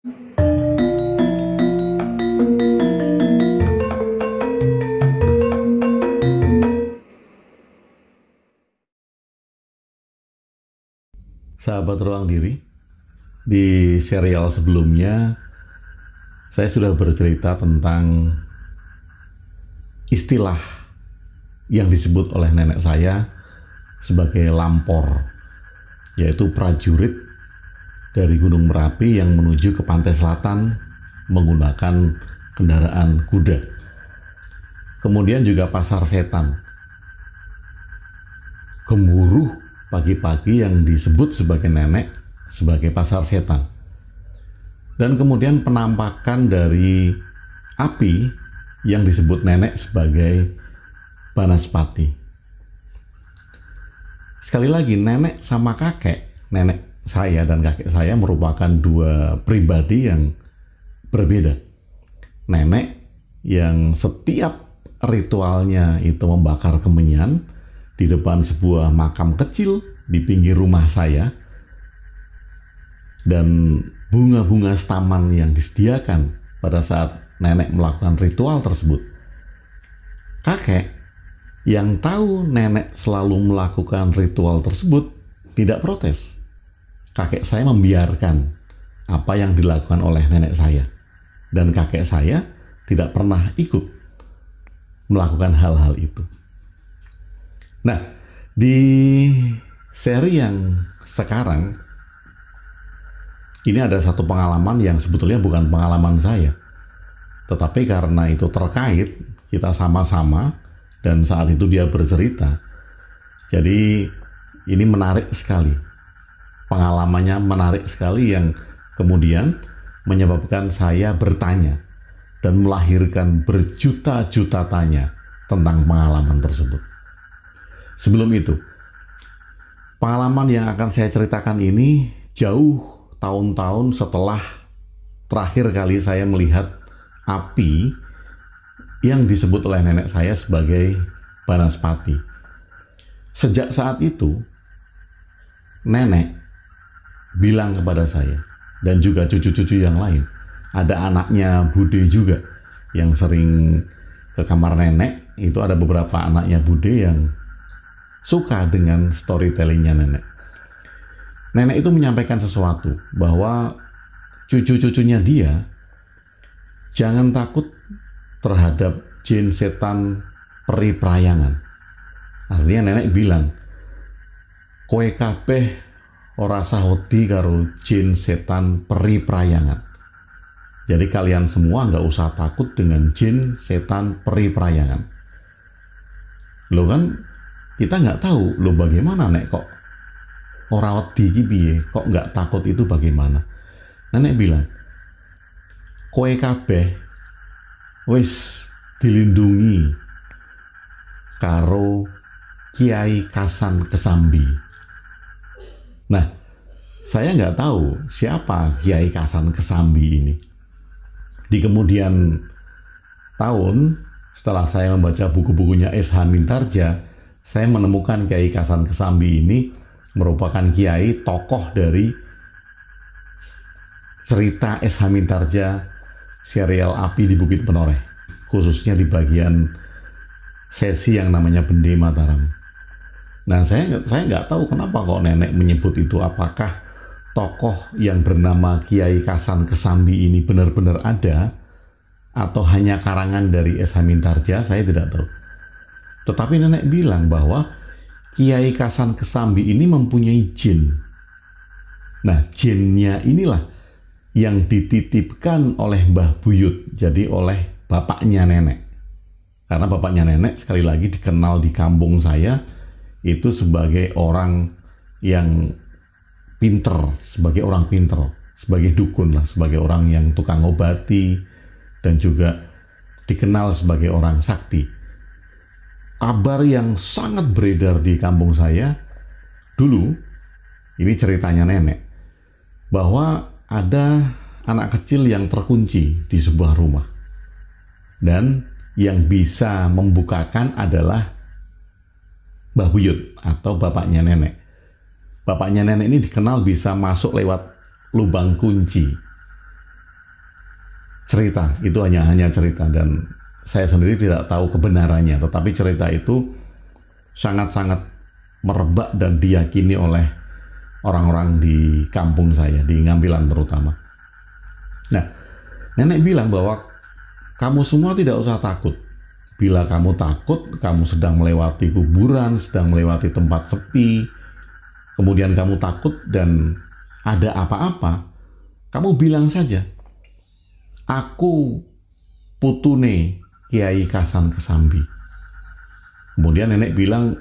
Sahabat Ruang Diri, di serial sebelumnya saya sudah bercerita tentang istilah yang disebut oleh nenek saya sebagai lampor, yaitu prajurit dari Gunung Merapi yang menuju ke pantai selatan menggunakan kendaraan kuda. Kemudian juga pasar setan, gemuruh pagi-pagi yang disebut sebagai nenek sebagai pasar setan. Dan kemudian penampakan dari api yang disebut nenek sebagai Banaspati. Sekali lagi, nenek sama kakek, nenek saya dan kakek saya merupakan dua pribadi yang berbeda. Nenek yang setiap ritualnya itu membakar kemenyan di depan sebuah makam kecil di pinggir rumah saya, dan bunga-bunga staman yang disediakan pada saat nenek melakukan ritual tersebut. Kakek yang tahu nenek selalu melakukan ritual tersebut tidak protes. Kakek saya membiarkan apa yang dilakukan oleh nenek saya, dan kakek saya tidak pernah ikut melakukan hal-hal itu. Nah, di seri yang sekarang ini ada satu pengalaman yang sebetulnya bukan pengalaman saya, tetapi karena itu terkait, kita sama-sama, dan saat itu dia bercerita. Jadi ini menarik sekali. Pengalamannya menarik sekali yang kemudian menyebabkan saya bertanya dan melahirkan berjuta-juta tanya tentang pengalaman tersebut. Sebelum itu, pengalaman yang akan saya ceritakan ini jauh tahun-tahun setelah terakhir kali saya melihat api yang disebut oleh nenek saya sebagai Banaspati. Sejak saat itu, nenek bilang kepada saya dan juga cucu-cucu yang lain, ada anaknya Bude juga yang sering ke kamar nenek. Itu ada beberapa anaknya Bude yang suka dengan storytellingnya nenek. Nenek itu menyampaikan sesuatu bahwa cucu-cucunya dia jangan takut terhadap jin, setan, peri prayangan. Artinya nenek bilang, kowe kabeh ora usah wedi karo jin, setan, peri prayangan. Jadi kalian semua nggak usah takut dengan jin, setan, peri prayangan. Lo kan kita nggak tahu, lo bagaimana nek kok ora wedi iki piye, kok nggak takut itu bagaimana? Nenek bilang, kowe kabeh wis dilindungi karo Kiai Kasan Kesambi. Nah, saya nggak tahu siapa Kiai Kasan Kesambi ini. Di kemudian tahun, setelah saya membaca buku-bukunya S.H. Mintarja, saya menemukan Kiai Kasan Kesambi ini merupakan kiai tokoh dari cerita S.H. Mintarja serial Api di Bukit Penoreh, khususnya di bagian sesi yang namanya Bende Mataram. Nah, saya nggak tahu kenapa kok nenek menyebut itu. Apakah tokoh yang bernama Kiai Kasan Kesambi ini benar-benar ada atau hanya karangan dari S.H. Mintarja, saya tidak tahu. Tetapi nenek bilang bahwa Kiai Kasan Kesambi ini mempunyai jin. Nah, jinnya inilah yang dititipkan oleh Mbah Buyut, jadi oleh bapaknya nenek. Karena bapaknya nenek sekali lagi dikenal di kampung saya itu sebagai orang yang pinter, sebagai orang pinter, sebagai dukun lah, sebagai orang yang tukang obati, dan juga dikenal sebagai orang sakti. Kabar yang sangat beredar di kampung saya dulu, ini ceritanya nenek, bahwa ada anak kecil yang terkunci di sebuah rumah, dan yang bisa membukakan adalah Mbah Buyut atau bapaknya nenek. Bapaknya nenek ini dikenal bisa masuk lewat lubang kunci. cerita, itu hanya cerita, dan saya sendiri tidak tahu kebenarannya, tetapi cerita itu sangat-sangat merebak dan diyakini oleh orang-orang di kampung saya, di Ngampilan terutama. Nah, nenek bilang bahwa kamu semua tidak usah takut. Bila kamu takut, kamu sedang melewati kuburan, sedang melewati tempat sepi, kemudian kamu takut dan ada apa-apa, kamu bilang saja, aku putune Kiai Kasan Kesambi. Kemudian nenek bilang,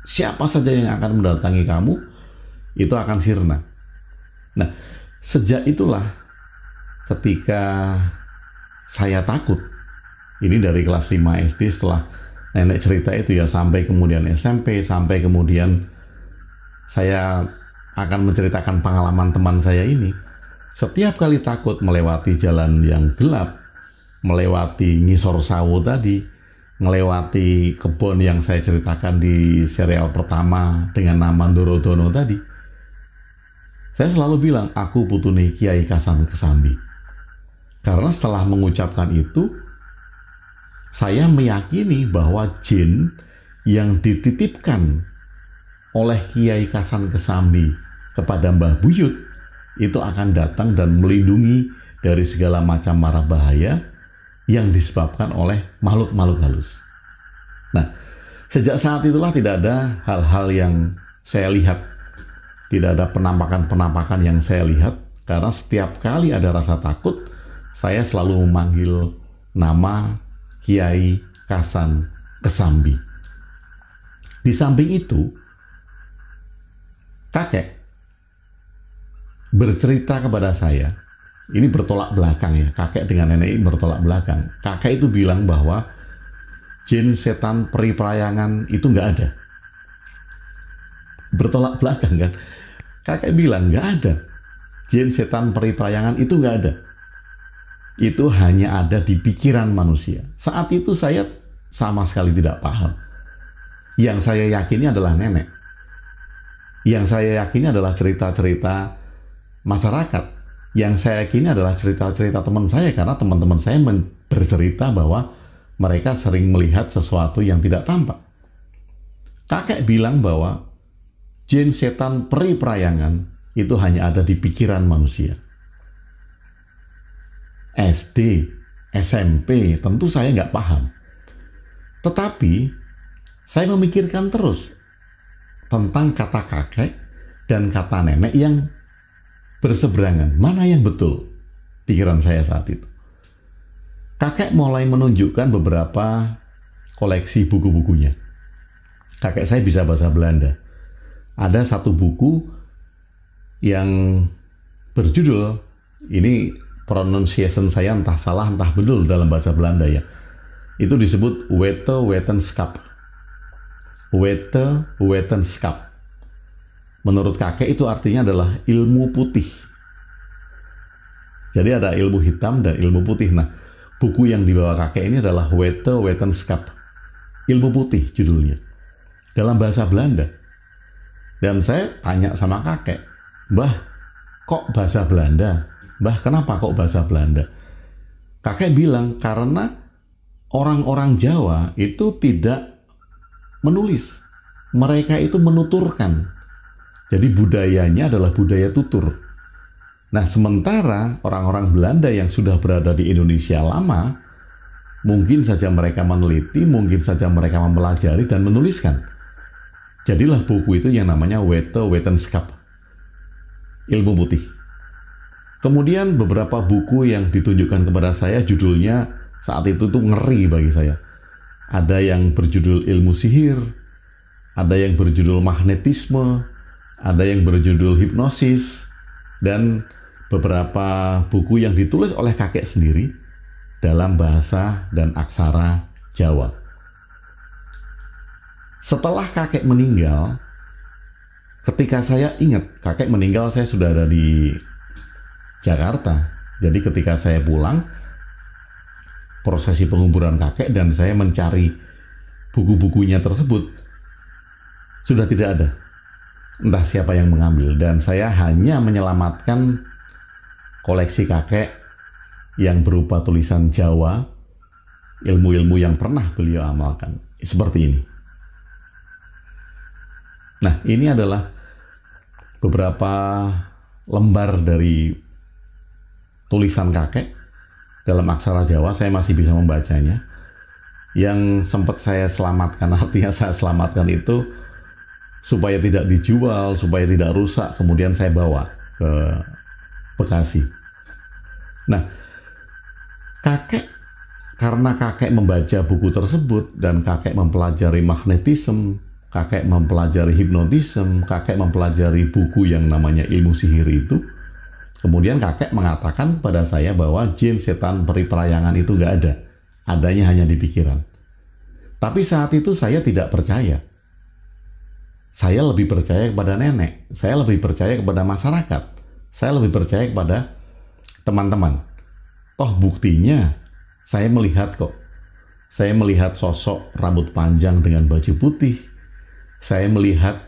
siapa saja yang akan mendatangi kamu, itu akan sirna. Nah, sejak itulah ketika saya takut, ini dari kelas 5 SD, setelah nenek cerita itu ya, sampai kemudian SMP, sampai kemudian saya akan menceritakan pengalaman teman saya ini. Setiap kali takut melewati jalan yang gelap, melewati ngisor sawo tadi, melewati kebun yang saya ceritakan di serial pertama dengan nama Ndorodono tadi, saya selalu bilang, aku putune Kiai Kasan Kesambi. Karena setelah mengucapkan itu, saya meyakini bahwa jin yang dititipkan oleh Kiai Kasan Kesambi kepada Mbah Buyut itu akan datang dan melindungi dari segala macam mara bahaya yang disebabkan oleh makhluk-makhluk halus. Nah, sejak saat itulah tidak ada hal-hal yang saya lihat, tidak ada penampakan-penampakan yang saya lihat, karena setiap kali ada rasa takut, saya selalu memanggil nama Kiai Kasan Kesambi. Di samping itu, kakek bercerita kepada saya, ini bertolak belakang ya, kakek dengan nenek ini bertolak belakang. Kakek itu bilang bahwa jin, setan, peri perayangan itu nggak ada. Bertolak belakang kan? Kakek bilang nggak ada. Jin, setan, peri perayangan itu nggak ada. Itu hanya ada di pikiran manusia. Saat itu saya sama sekali tidak paham. Yang saya yakini adalah nenek. Yang saya yakini adalah cerita-cerita masyarakat. Yang saya yakini adalah cerita-cerita teman saya, karena teman-teman saya bercerita bahwa mereka sering melihat sesuatu yang tidak tampak. Kakek bilang bahwa jin, setan, peri perayangan itu hanya ada di pikiran manusia. SD, SMP, tentu saya nggak paham. Tetapi saya memikirkan terus tentang kata kakek dan kata nenek yang berseberangan. Mana yang betul? Pikiran saya saat itu. Kakek mulai menunjukkan beberapa koleksi buku-bukunya. Kakek saya bisa bahasa Belanda. Ada satu buku yang berjudul, ini pronunciation saya entah salah entah betul dalam bahasa Belanda ya, itu disebut Wete Wetenskap. Wete Wetenskap. Menurut kakek itu artinya adalah ilmu putih. Jadi ada ilmu hitam dan ilmu putih. Nah, buku yang dibawa kakek ini adalah Wete Wetenskap. Ilmu putih judulnya. Dalam bahasa Belanda. Dan saya tanya sama kakek, Mbah, kok bahasa Belanda? Mbah, kenapa kok bahasa Belanda? Kakek bilang, karena orang-orang Jawa itu tidak menulis. Mereka itu menuturkan. Jadi budayanya adalah budaya tutur. Nah, sementara orang-orang Belanda yang sudah berada di Indonesia lama, mungkin saja mereka meneliti, mungkin saja mereka mempelajari dan menuliskan. Jadilah buku itu yang namanya Wete Wetenskap, ilmu putih. Kemudian beberapa buku yang ditunjukkan kepada saya, judulnya saat itu tuh ngeri bagi saya. Ada yang berjudul ilmu sihir, ada yang berjudul magnetisme, ada yang berjudul hipnosis, dan beberapa buku yang ditulis oleh kakek sendiri dalam bahasa dan aksara Jawa. Setelah kakek meninggal, ketika saya ingat, kakek meninggal saya sudah ada di Jakarta. Jadi ketika saya pulang, prosesi penguburan kakek dan saya mencari buku-bukunya tersebut, sudah tidak ada. Entah siapa yang mengambil, dan saya hanya menyelamatkan koleksi kakek yang berupa tulisan Jawa, ilmu-ilmu yang pernah beliau amalkan. Seperti ini. Nah, ini adalah beberapa lembar dari tulisan kakek dalam aksara Jawa. Saya masih bisa membacanya. Yang sempat saya selamatkan, artinya saya selamatkan itu supaya tidak dijual, supaya tidak rusak, kemudian saya bawa ke Bekasi. Nah, karena kakek membaca buku tersebut dan kakek mempelajari magnetisme, kakek mempelajari hipnotisme, kakek mempelajari buku yang namanya ilmu sihir itu, kemudian kakek mengatakan pada saya bahwa jin, setan, peri, perayangan itu nggak ada. Adanya hanya di pikiran. Tapi saat itu saya tidak percaya. Saya lebih percaya kepada nenek, saya lebih percaya kepada masyarakat, saya lebih percaya kepada teman-teman. Toh buktinya, saya melihat kok. Saya melihat sosok rambut panjang dengan baju putih. Saya melihat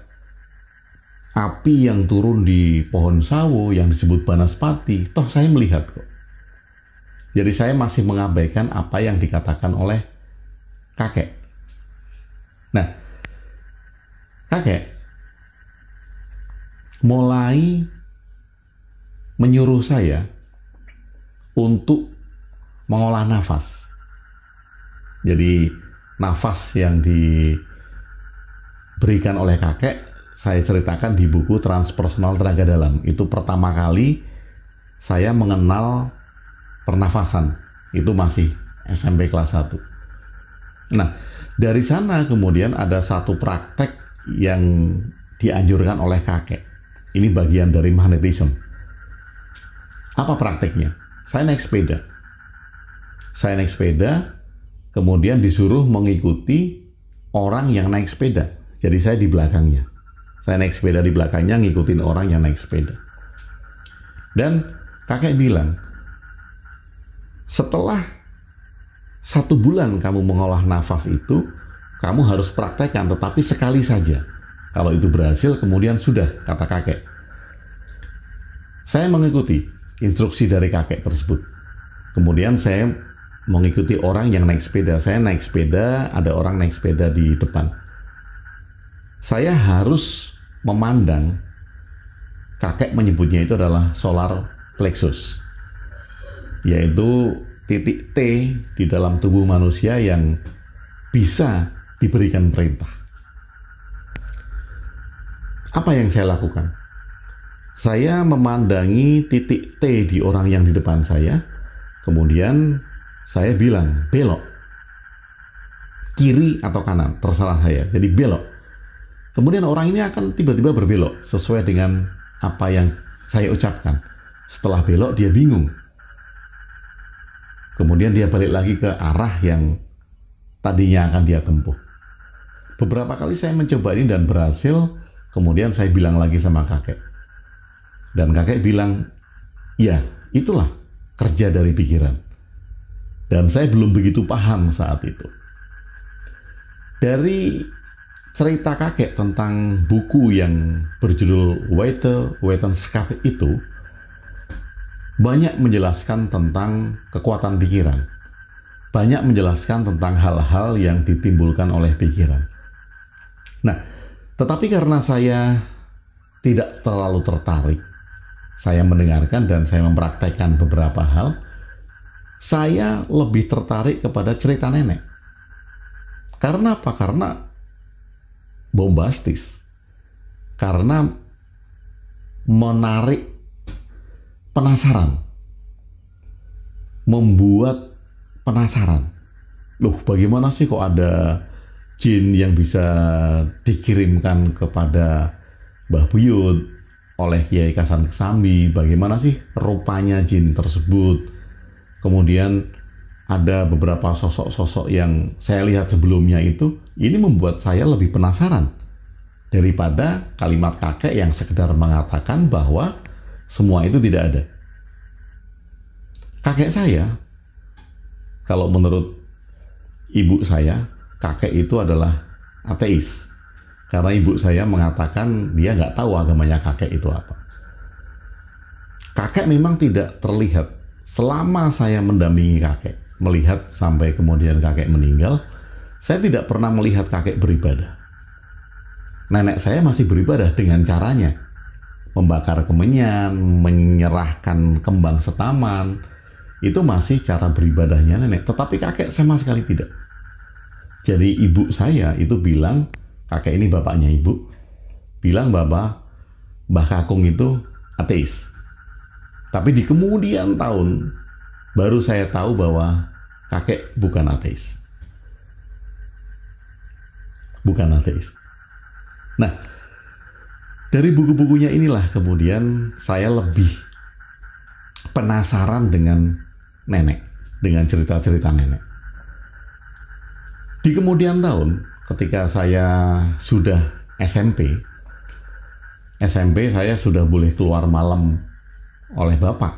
api yang turun di pohon sawo yang disebut banaspati. Toh saya melihat kok. Jadi saya masih mengabaikan apa yang dikatakan oleh kakek. Nah, kakek mulai menyuruh saya untuk mengolah nafas. Jadi nafas yang diberikan oleh kakek saya ceritakan di buku Transpersonal Tenaga Dalam. Itu pertama kali saya mengenal pernafasan. Itu masih SMP kelas 1. Nah, dari sana kemudian ada satu praktek yang dianjurkan oleh kakek. Ini bagian dari magnetisme. Apa prakteknya? Saya naik sepeda, kemudian disuruh mengikuti orang yang naik sepeda. Jadi saya di belakangnya. Saya naik sepeda di belakangnya, ngikutin orang yang naik sepeda. Dan kakek bilang, setelah 1 bulan kamu mengolah nafas itu, kamu harus praktekkan, tetapi sekali saja. Kalau itu berhasil, kemudian sudah, kata kakek. Saya mengikuti instruksi dari kakek tersebut. Kemudian saya mengikuti orang yang naik sepeda. Saya naik sepeda, ada orang naik sepeda di depan. Saya harus memandang, kakek menyebutnya itu adalah solar plexus, yaitu titik T di dalam tubuh manusia yang bisa diberikan perintah. Apa yang saya lakukan? Saya memandangi titik T di orang yang di depan saya, kemudian saya bilang, belok. Kiri atau kanan, terserah saya. Jadi belok. Kemudian orang ini akan tiba-tiba berbelok sesuai dengan apa yang saya ucapkan. Setelah belok, dia bingung. Kemudian dia balik lagi ke arah yang tadinya akan dia tempuh. Beberapa kali saya mencoba ini dan berhasil. Kemudian saya bilang lagi sama kakek. Dan kakek bilang, ya itulah kerja dari pikiran. Dan saya belum begitu paham saat itu. Dari cerita kakek tentang buku yang berjudul Wetenskap itu, banyak menjelaskan tentang kekuatan pikiran. Banyak menjelaskan tentang hal-hal yang ditimbulkan oleh pikiran. Nah, tetapi karena saya tidak terlalu tertarik, saya mendengarkan dan saya mempraktekkan beberapa hal, saya lebih tertarik kepada cerita nenek. Karena apa? Karena bombastis. Karena menarik penasaran. Membuat penasaran. Loh, bagaimana sih kok ada jin yang bisa dikirimkan kepada Mbah Buyut oleh Kiai Kasan Kesambi? Bagaimana sih rupanya jin tersebut? Kemudian ada beberapa sosok-sosok yang saya lihat sebelumnya itu, ini membuat saya lebih penasaran daripada kalimat kakek yang sekedar mengatakan bahwa semua itu tidak ada. Kakek saya, kalau menurut ibu saya, kakek itu adalah ateis. Karena ibu saya mengatakan dia nggak tahu agamanya kakek itu apa. Kakek memang tidak terlihat selama saya mendampingi kakek, melihat sampai kemudian kakek meninggal, saya tidak pernah melihat kakek beribadah. Nenek saya masih beribadah dengan caranya, membakar kemenyan, menyerahkan kembang setaman, itu masih cara beribadahnya nenek. Tetapi kakek sama sekali tidak. Jadi ibu saya itu bilang, kakek ini bapaknya ibu, bilang bahwa Mbah Kakung itu ateis. Tapi di kemudian tahun, baru saya tahu bahwa kakek bukan ateis. Bukan ateis. Nah, dari buku-bukunya inilah kemudian saya lebih penasaran dengan nenek, dengan cerita-cerita nenek. Di kemudian tahun, ketika saya sudah SMP saya sudah boleh keluar malam oleh bapak.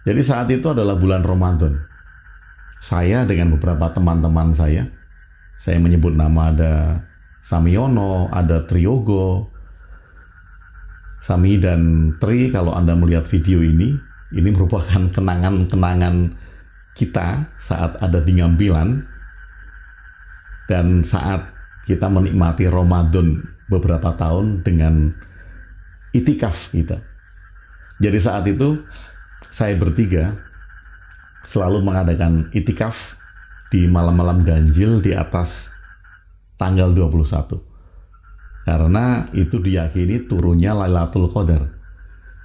Jadi saat itu adalah bulan Ramadan. Saya dengan beberapa teman-teman saya menyebut nama, ada Samiono, ada Triyogo. Sami dan Tri, kalau Anda melihat video ini merupakan kenangan-kenangan kita saat ada di Ngampilan dan saat kita menikmati Ramadan beberapa tahun dengan itikaf kita. Jadi saat itu saya bertiga selalu mengadakan itikaf di malam-malam ganjil di atas tanggal 21. Karena itu diyakini turunnya Lailatul Qadar.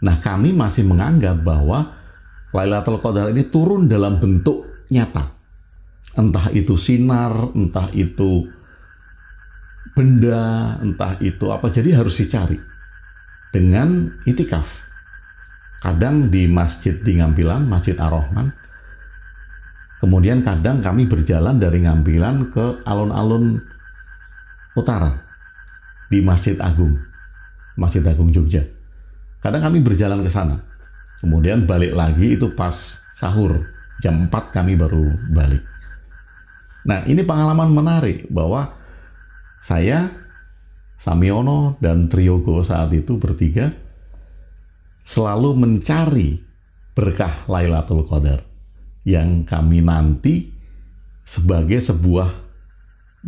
Nah, kami masih menganggap bahwa Lailatul Qadar ini turun dalam bentuk nyata. Entah itu sinar, entah itu benda, entah itu apa. Jadi harus dicari dengan itikaf. Kadang di masjid di Ngampilan, Masjid Ar-Rahman. Kemudian kadang kami berjalan dari Ngampilan ke alun-alun utara di Masjid Agung Jogja. Kadang kami berjalan ke sana, kemudian balik lagi itu pas sahur, jam 4 kami baru balik. Nah, ini pengalaman menarik bahwa saya, Samiono, dan Triyogo saat itu bertiga selalu mencari berkah Lailatul Qadar yang kami nanti sebagai sebuah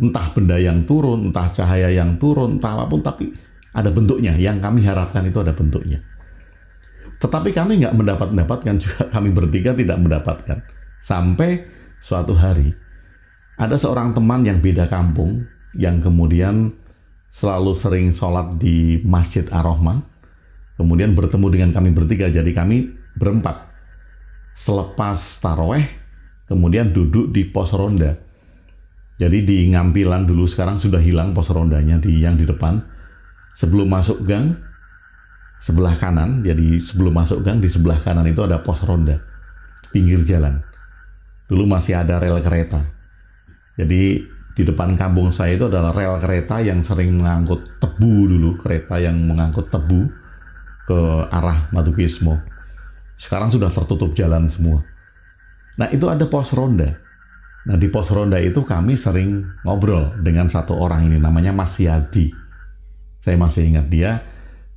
entah benda yang turun, entah cahaya yang turun, entah apapun, tapi ada bentuknya. Yang kami harapkan itu ada bentuknya. Tetapi kami nggak mendapatkan juga, kami bertiga tidak mendapatkan. Sampai suatu hari, ada seorang teman yang beda kampung, yang kemudian selalu sering sholat di Masjid Ar-Rahman, kemudian bertemu dengan kami bertiga, jadi kami berempat. Selepas taraweh, kemudian duduk di pos ronda. Jadi di Ngampilan dulu, sekarang sudah hilang pos rondanya yang di depan. Sebelum masuk gang, sebelah kanan, jadi sebelum masuk gang di sebelah kanan itu ada pos ronda, pinggir jalan. Dulu masih ada rel kereta. Jadi di depan kampung saya itu adalah rel kereta yang sering mengangkut tebu dulu, kereta yang mengangkut tebu ke arah Madukismo. Sekarang sudah tertutup jalan semua. Nah, itu ada pos ronda. Nah, di pos ronda itu kami sering ngobrol dengan satu orang ini, namanya Mas Yadi. Saya masih ingat dia.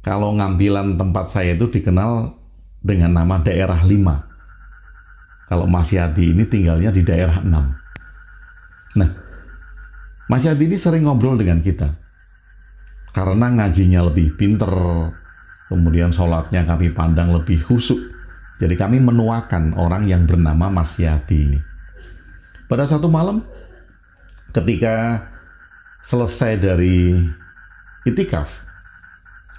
Kalau Ngampilan tempat saya itu dikenal dengan nama daerah 5. Kalau Mas Yadi ini tinggalnya di daerah 6. Nah, Mas Yadi ini sering ngobrol dengan kita. Karena ngajinya lebih pinter, kemudian sholatnya kami pandang lebih khusyuk. Jadi kami menuakan orang yang bernama Mas Yadi ini. Pada satu malam, ketika selesai dari itikaf,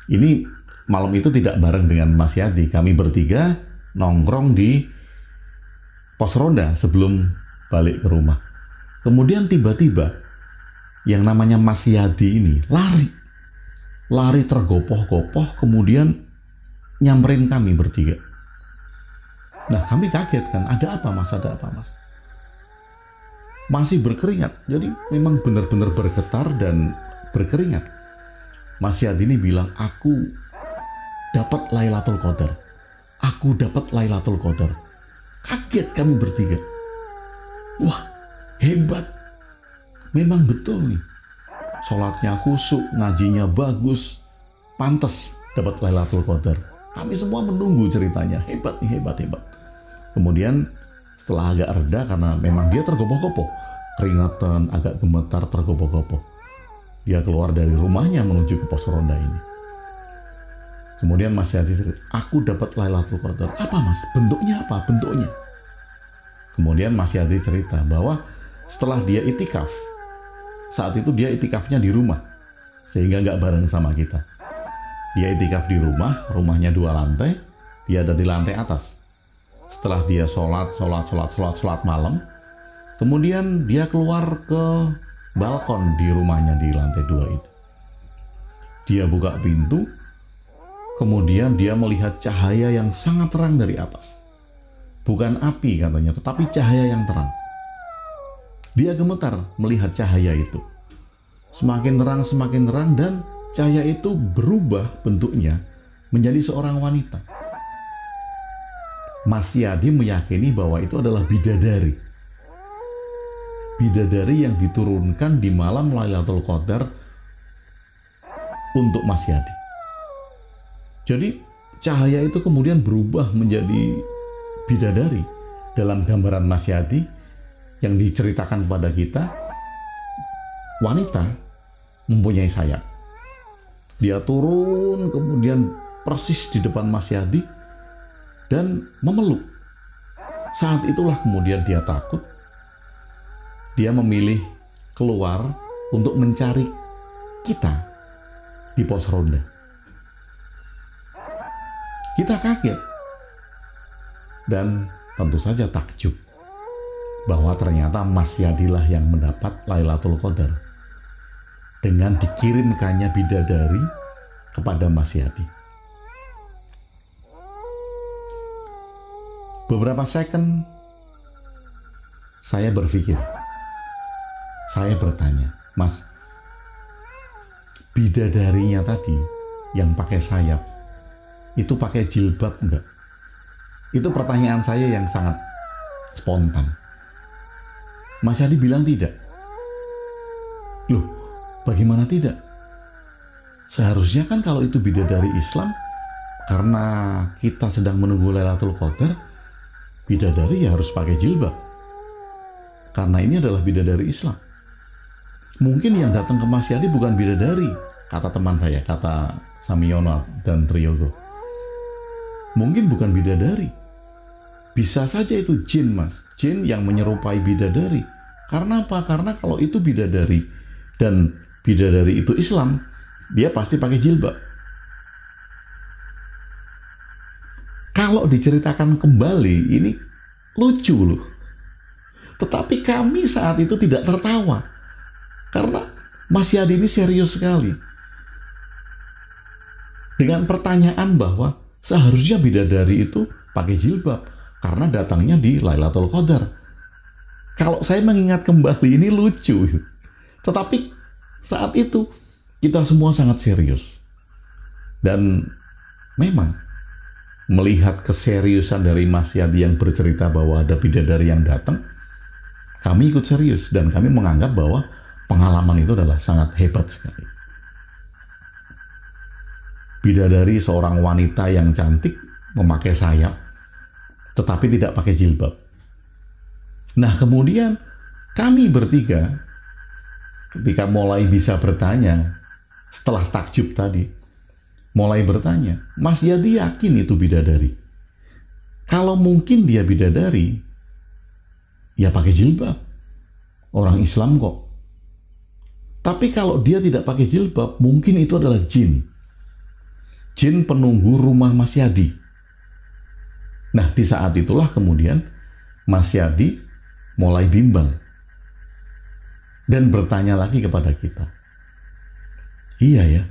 ini malam itu tidak bareng dengan Mas Yadi. Kami bertiga nongkrong di pos ronda sebelum balik ke rumah. Kemudian tiba-tiba yang namanya Mas Yadi ini lari tergopoh-gopoh, kemudian nyamperin kami bertiga. Nah, kami kaget kan, ada apa Mas, ada apa Mas? Masih berkeringat, jadi memang benar-benar bergetar dan berkeringat. Mas Yadi ini bilang, aku dapat Lailatul Qadar. Aku dapat Lailatul Qadar. Kaget kami bertiga. Wah, hebat. Memang betul nih. Sholatnya khusyuk, ngajinya bagus. Pantes dapat Lailatul Qadar. Kami semua menunggu ceritanya. Hebat nih, hebat. Kemudian setelah agak reda, karena memang dia tergopoh-gopoh, keringatan, agak gemetar, tergopoh-gopoh, dia keluar dari rumahnya menuju ke pos ronda ini. Kemudian Mas Yadi cerita, aku dapat Lailatul Qadar. Apa Mas? Bentuknya apa? Bentuknya. Kemudian Mas Yadi cerita bahwa setelah dia itikaf, saat itu dia itikafnya di rumah, sehingga nggak bareng sama kita. Dia itikaf di rumah, rumahnya 2 lantai, dia ada di lantai atas. Setelah dia sholat malam, kemudian dia keluar ke balkon di rumahnya di lantai 2 itu. Dia buka pintu, kemudian dia melihat cahaya yang sangat terang dari atas. Bukan api katanya, tetapi cahaya yang terang. Dia gemetar melihat cahaya itu. Semakin terang, dan cahaya itu berubah bentuknya menjadi seorang wanita. Mas Yadi meyakini bahwa itu adalah bidadari. Bidadari yang diturunkan di malam Lailatul Qadar untuk Mas Yadi. Jadi cahaya itu kemudian berubah menjadi bidadari dalam gambaran Mas Yadi yang diceritakan kepada kita. Wanita mempunyai sayap. Dia turun kemudian persis di depan Mas Yadi dan memeluk. Saat itulah kemudian dia takut. Dia memilih keluar untuk mencari kita di pos ronda. Kita kaget dan tentu saja takjub bahwa ternyata Mas Yadilah yang mendapat Lailatul Qadar dengan dikirimkannya bidadari kepada Mas Yadi. Beberapa second saya berpikir, saya bertanya, Mas, bidadarinya tadi yang pakai sayap itu pakai jilbab enggak? Itu pertanyaan saya yang sangat spontan. Mas Yadi bilang tidak. Loh, bagaimana tidak? Seharusnya kan kalau itu bidadari Islam, karena kita sedang menunggu Lailatul Qadar, bidadari ya harus pakai jilbab. Karena ini adalah bidadari Islam. Mungkin yang datang ke Mas Yadi bukan bidadari, kata teman saya, kata Samiono dan Triyogo. Mungkin bukan bidadari. Bisa saja itu jin, Mas. Jin yang menyerupai bidadari. Karena apa? Karena kalau itu bidadari dan bidadari itu Islam, dia pasti pakai jilbab. Kalau diceritakan kembali, ini lucu loh. Tetapi kami saat itu tidak tertawa. Karena Mas Yadi ini serius sekali. Dengan pertanyaan bahwa seharusnya bidadari itu pakai jilbab karena datangnya di Lailatul Qadar. Kalau saya mengingat kembali, ini lucu. Tetapi saat itu kita semua sangat serius. Dan memang melihat keseriusan dari Mas Yadi yang bercerita bahwa ada bidadari yang datang, kami ikut serius dan kami menganggap bahwa pengalaman itu adalah sangat hebat sekali. Bidadari seorang wanita yang cantik memakai sayap tetapi tidak pakai jilbab. Nah, kemudian kami bertiga ketika mulai bisa bertanya setelah takjub tadi, mulai bertanya, Mas Yadi yakin itu bidadari? Kalau mungkin dia bidadari, ya pakai jilbab. Orang Islam kok. Tapi kalau dia tidak pakai jilbab, mungkin itu adalah jin. Jin penunggu rumah Mas Yadi. Nah, di saat itulah kemudian Mas Yadi mulai bimbang dan bertanya lagi kepada kita. Iya ya,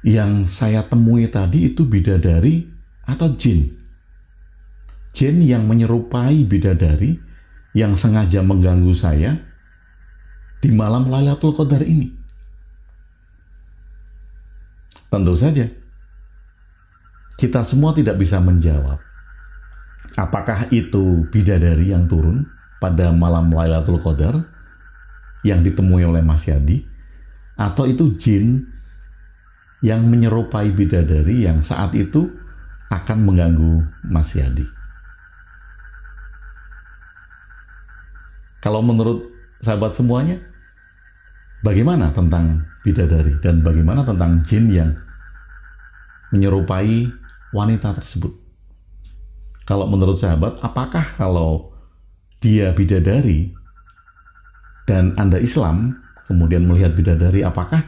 yang saya temui tadi itu bidadari atau jin? Jin yang menyerupai bidadari yang sengaja mengganggu saya di malam Lailatul Qadar ini. Tentu saja, kita semua tidak bisa menjawab apakah itu bidadari yang turun pada malam Lailatul Qadar yang ditemui oleh Mas Yadi, atau itu jin yang menyerupai bidadari yang saat itu akan mengganggu Mas Yadi. Kalau menurut sahabat semuanya, bagaimana tentang bidadari dan bagaimana tentang jin yang menyerupai wanita tersebut? Kalau menurut sahabat, apakah kalau dia bidadari dan Anda Islam, kemudian melihat bidadari, apakah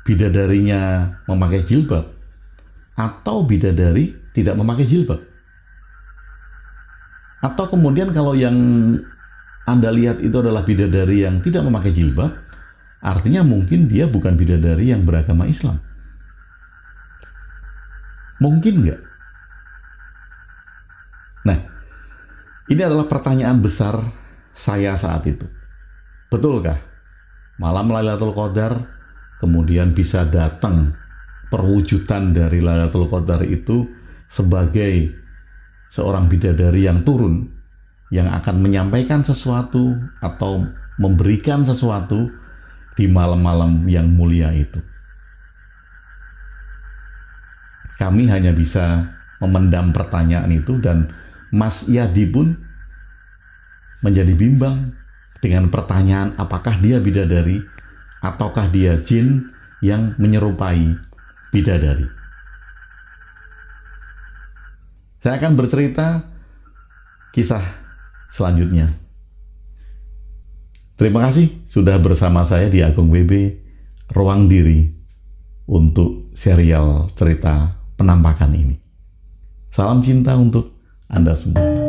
bidadarinya memakai jilbab atau bidadari tidak memakai jilbab? Atau kemudian kalau yang Anda lihat itu adalah bidadari yang tidak memakai jilbab, artinya mungkin dia bukan bidadari yang beragama Islam. Mungkin nggak? Nah, ini adalah pertanyaan besar saya saat itu. Betulkah malam Lailatul Qadar kemudian bisa datang perwujudan dari Lailatul Qadar itu sebagai seorang bidadari yang turun, yang akan menyampaikan sesuatu atau memberikan sesuatu di malam-malam yang mulia itu? Kami hanya bisa memendam pertanyaan itu, dan Mas Yadi pun menjadi bimbang dengan pertanyaan apakah dia bidadari ataukah dia jin yang menyerupai bidadari. Saya akan bercerita kisah selanjutnya. Terima kasih sudah bersama saya di Agung WB Ruang Diri untuk serial cerita penampakan ini. Salam cinta untuk Anda semua.